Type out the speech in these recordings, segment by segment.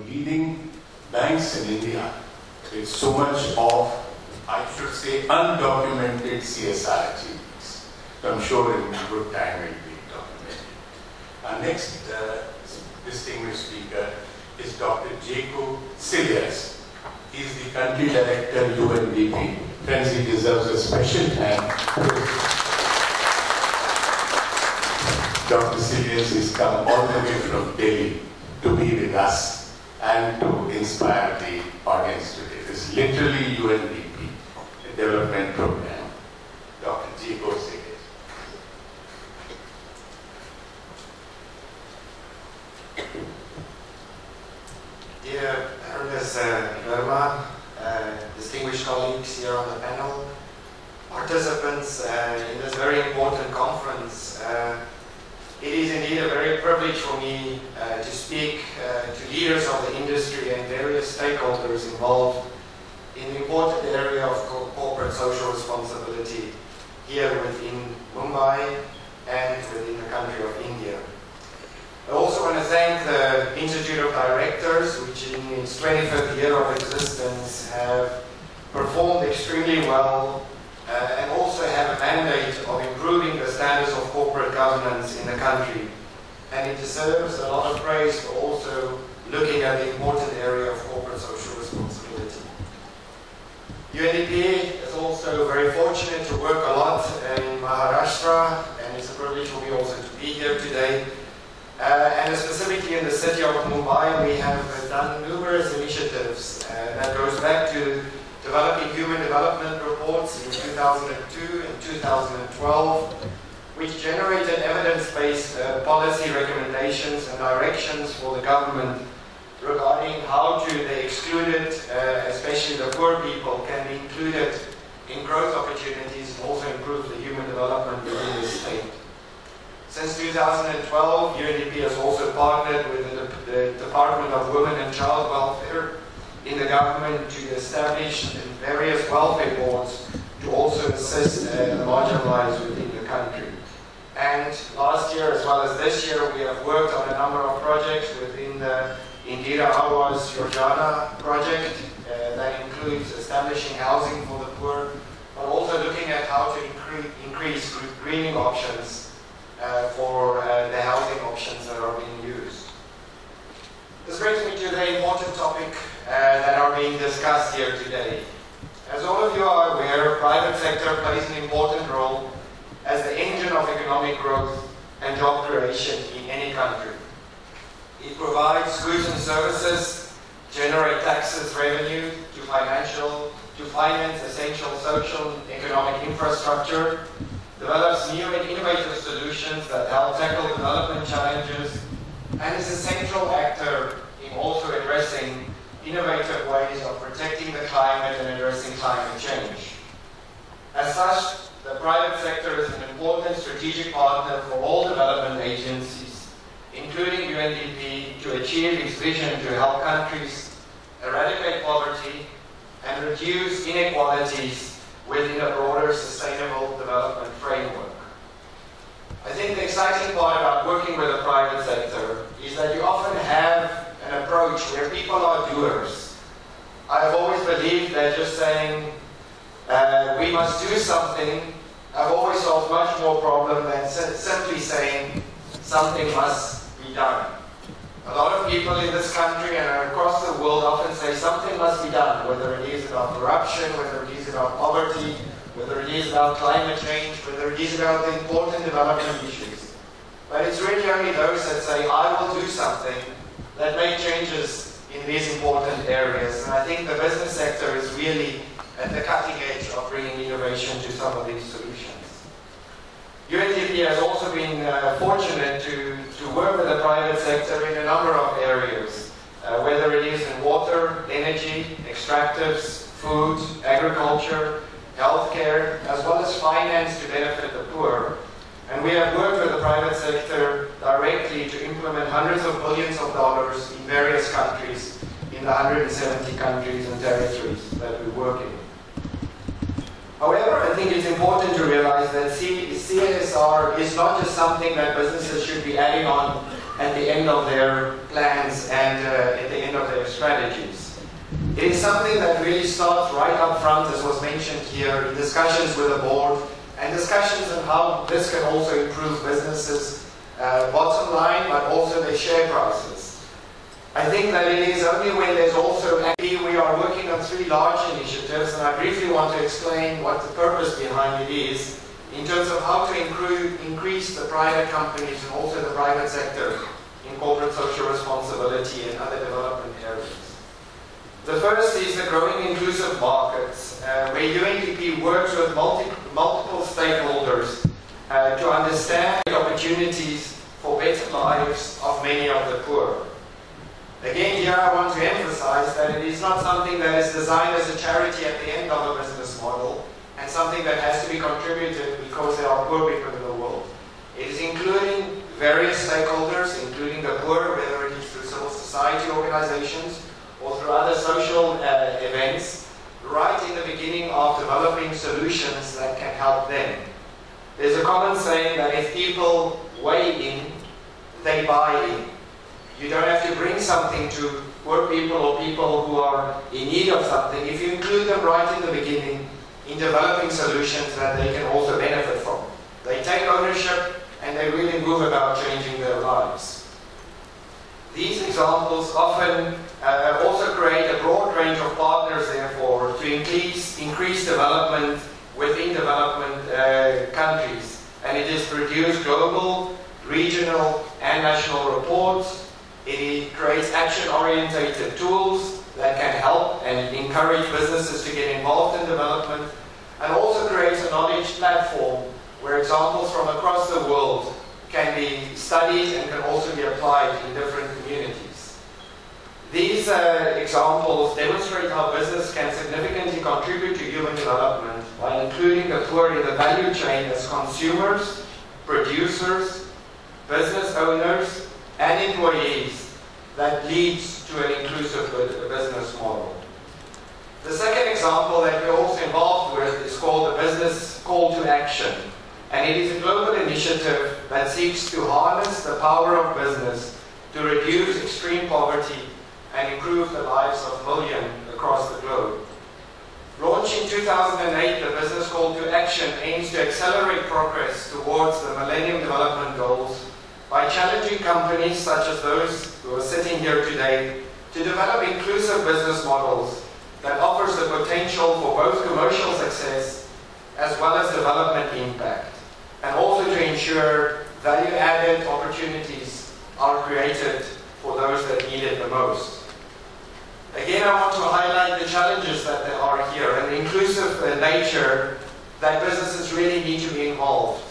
Leading banks in India with so much of, I should say, undocumented CSR achievements. So I'm sure in good time it will be documented. Our next distinguished speaker is Dr.Jaco Cilliers. He is the country director UNDP. Friends, he deserves a special thank. Dr. Cilliers has come all the way from Delhi to be with us and to inspire the audience today. This is literally UNDP, a development program. Dr. Jaco Cilliers. Dear Baroness Verma, distinguished colleagues here on the panel, participants in this very important conference, it is indeed a very privilege for me to speak to leaders of the industry and various stakeholders involved in the important area of corporate social responsibility here within Mumbai and within the country of India. I also want to thank the Institute of Directors, which in its 25th year of existence have performed extremely well and also have a mandate of improving the standards of corporate governance in the country. And it deserves a lot of praise for also looking at the important area of corporate social responsibility. UNDP is also very fortunate to work a lot in Maharashtra, and it's a privilege for me also to be here today. And specifically in the city of Mumbai, we have done numerous initiatives that goes back to developing human development reports in 2002 and 2012, which generated evidence-based policy recommendations and directions for the government regarding how the excluded, especially the poor people, can be included in growth opportunities and also improve the human development within the state. Since 2012, UNDP has also partnered with the Department of Women and Child Welfare in the government to establish various welfare boards to also assist the marginalized within the country. And last year, as well as this year, we have worked on a number of projects within the Indira Awas Yojana project that includes establishing housing for the poor, but also looking at how to increase greening options for the housing options that are being used. This brings me to the important topic that are being discussed here today. As all of you are aware, private sector plays an important role as the engine of economic growth and job creation in any country. It provides goods and services, generate taxes revenue to finance essential social and economic infrastructure, develops new and innovative solutions that help tackle development challenges, and is a central actor in also addressing innovative ways of protecting the climate and addressing climate change. As such, the private sector is an important strategic partner for all development agencies, including UNDP, to achieve its vision to help countries eradicate poverty and reduce inequalities within a broader sustainable development framework. I think the exciting part about working with the private sector is that you often have an approach where people are doers. I've always believed that just saying we must do something, I've always solved much more problem than simply saying something must be done. A lot of people in this country and across the world often say something must be done, whether it is about corruption, whether it is about poverty, whether it is about climate change, whether it is about the important development issues. But it's really only those that say, I will do something, that make changes in these important areas. And I think the business sector is really at the cutting edge of bringing innovation to some of these solutions. UNDP has also been fortunate to work with the private sector in a number of areas, whether it is in water, energy, extractives, food, agriculture, healthcare, as well as finance to benefit the poor. And we have worked with the private sector directly to implement hundreds of billions of dollars in various countries, in the 170 countries and territories that we work in. However, I think it's important to realize that CSR something that businesses should be adding on at the end of their plans and at the end of their strategies. It is something that really starts right up front, as was mentioned here, in discussions with the board and discussions on how this can also improve businesses' bottom line, but also their share prices. I think that it is only when there's also, actually we are working on 3 large initiatives, and I briefly want to explain what the purpose behind it is in terms of how to increase the private companies and also the private sector in corporate social responsibility and other development areas. The first is the growing inclusive markets, where UNDP works with multiple stakeholders to understand opportunities for better lives of many of the poor. Again, here I want to emphasize that it is not something that is designed as a charity at the end of a business model and something that has to be contributed because there are poor people in the world. It is including various stakeholders, including the poor, whether it is through civil society organizations or through other social events, right in the beginning of developing solutions that can help them. There's a common saying that if people weigh in, they buy in. You don't have to bring something to poor people or people who are in need of something. If you include them right in the beginning in developing solutions that they can also benefit from. They take ownership and they really move about changing their lives. These examples often also create a broad range of partners, therefore, to increase development within development countries. And it is produce global, regional, and national reports. It creates action-orientated tools that can help and encourage businesses to get involved in development, and also creates a knowledge platform where examples from across the world can be studied and can also be applied in different communities. These examples demonstrate how business can significantly contribute to human development by including the poor in the value chain as consumers, producers, business owners, and employees that leads to an inclusive business model. The second example that we're also involved with is called the Business Call to Action, and it is a global initiative that seeks to harness the power of business to reduce extreme poverty and improve the lives of millions across the globe. Launched in 2008, the Business Call to Action aims to accelerate progress towards the Millennium Development Goals by challenging companies such as those who are sitting here today to develop inclusive business models that offers the potential for both commercial success as well as development impact, and also to ensure value-added opportunities are created for those that need it the most. Again, I want to highlight the challenges that there are here and the inclusive nature that businesses really need to be involved.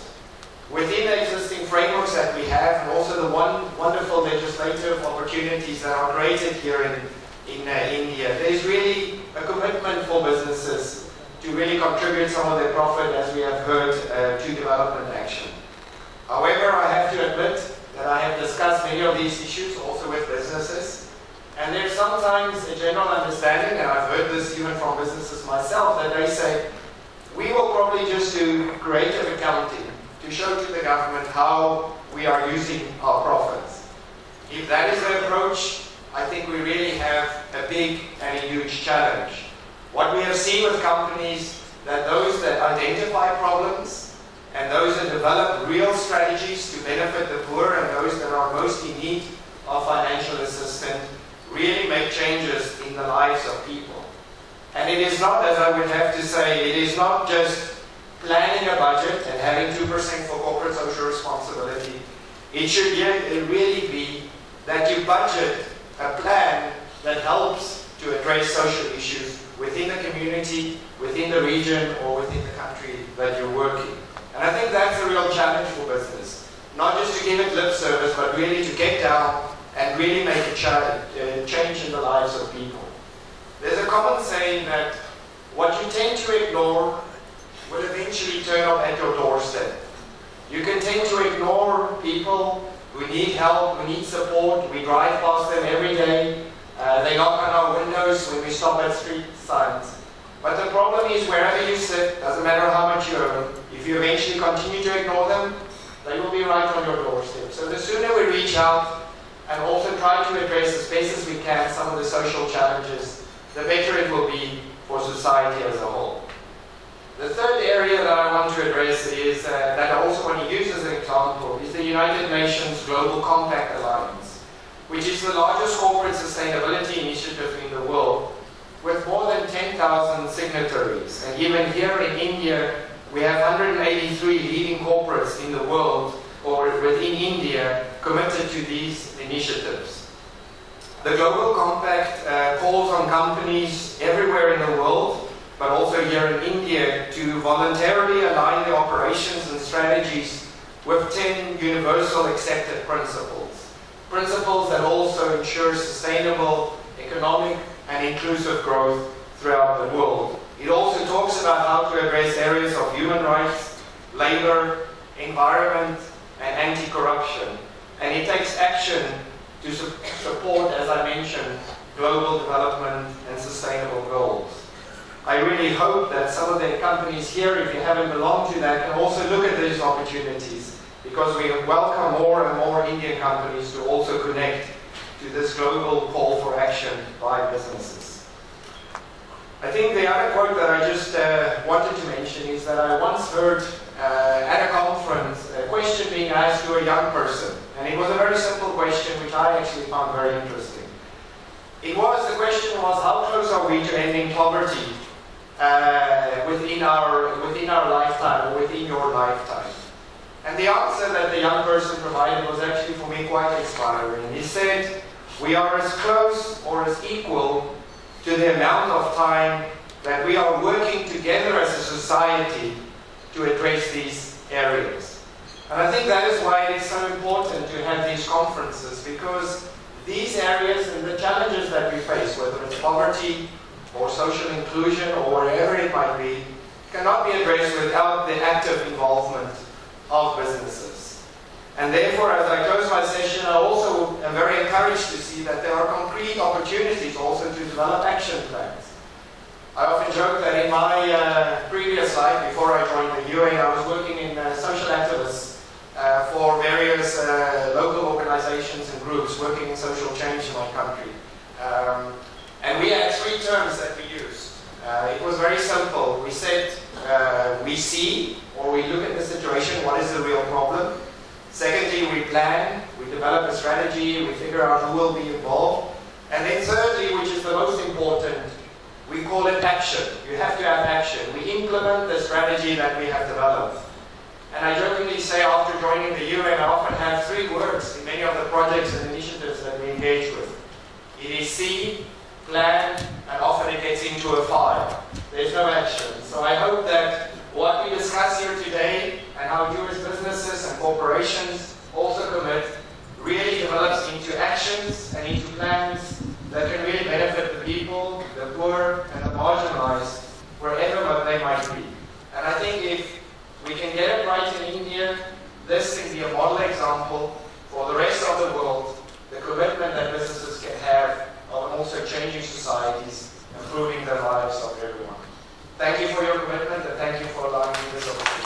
Within the existing frameworks that we have, and also the wonderful legislative opportunities that are created here in India, there is really a commitment for businesses to really contribute some of their profit, as we have heard, to development action. However, I have to admit that I have discussed many of these issues also with businesses, and there's sometimes a general understanding, and I've heard this even from businesses myself, that they say, we will probably just do creative accounting to show to the government how we are using our profits. If that is the approach, I think we really have a big and a huge challenge. What we have seen with companies, that those that identify problems and those that develop real strategies to benefit the poor and those that are most in need of financial assistance really make changes in the lives of people. And it is not, as I would have to say, it is not just planning a budget and having 2% for corporate social responsibility. It should really be that you budget a plan that helps to address social issues within the community, within the region, or within the country that you're working. And I think that's a real challenge for business. Not just to give it lip service, but really to get down and really make a change in the lives of people. There's a common saying that what you tend to ignore will eventually turn up at your doorstep. You can tend to ignore people who need help, who need support. We drive past them every day. They knock on our windows when we stop at street signs. But the problem is, wherever you sit, doesn't matter how much you earn, if you eventually continue to ignore them, They will be right on your doorstep. So the sooner we reach out and also try to address as best as we can some of the social challenges, the better it will be for society as a whole. The third area that I want to address is, that I also want to use as an example, is the United Nations Global Compact Alliance, which is the largest corporate sustainability initiative in the world, with more than 10,000 signatories. And even here in India, we have 183 leading corporates in the world, or within India, committed to these initiatives. The Global Compact calls on companies everywhere in the world, but also here in India, to voluntarily align their operations and strategies with 10 universal accepted principles. Principles that also ensure sustainable, economic, and inclusive growth throughout the world. It also talks about how to address areas of human rights, labor, environment, and anti-corruption. And it takes action to support, as I mentioned, global development and sustainable goals. I really hope that some of the companies here, if you haven't belonged to that, can also look at these opportunities, because we welcome more and more Indian companies to also connect to this global call for action by businesses. I think the other quote that I just wanted to mention is that I once heard at a conference a question being asked to a young person, and it was a very simple question which I actually found very interesting. The question was, how close are we to ending poverty within our lifetime, or within your lifetime? And the answer that the young person provided was actually for me quite inspiring. He said, we are as close or as equal to the amount of time that we are working together as a society to address these areas. And I think that is why it is so important to have these conferences, because these areas and the challenges that we face, whether it's poverty or social inclusion or whatever it might be, cannot be addressed without the active involvement of businesses. And therefore, as I close my session, I also am very encouraged to see that there are concrete opportunities also to develop action plans. I often joke that in my previous life, before I joined the UN, I was working in social activists for various local organizations and groups working in social change in my country. And we had 3 terms that we used. It was very simple. We said, we see, or we look at the situation, what is the real problem? Secondly, we plan, we develop a strategy, we figure out who will be involved. And then thirdly, which is the most important, we call it action. You have to have action. We implement the strategy that we have developed. And I jokingly say, after joining the UN, I often have 3 words in many of the projects and initiatives that we engage with. It is see, plan, and often it gets into a fire. There's no action. So I hope that what we discuss here today, and how you as businesses and corporations also commit, really develops into actions and into plans that can really benefit the people, the poor, and the marginalized, wherever they might be. And I think if we can get it right in India, this can be a model example for the rest of the world, the commitment that businesses can have of also changing societies, improving the lives of everyone. Thank you for your commitment, and thank you for allowing me this opportunity.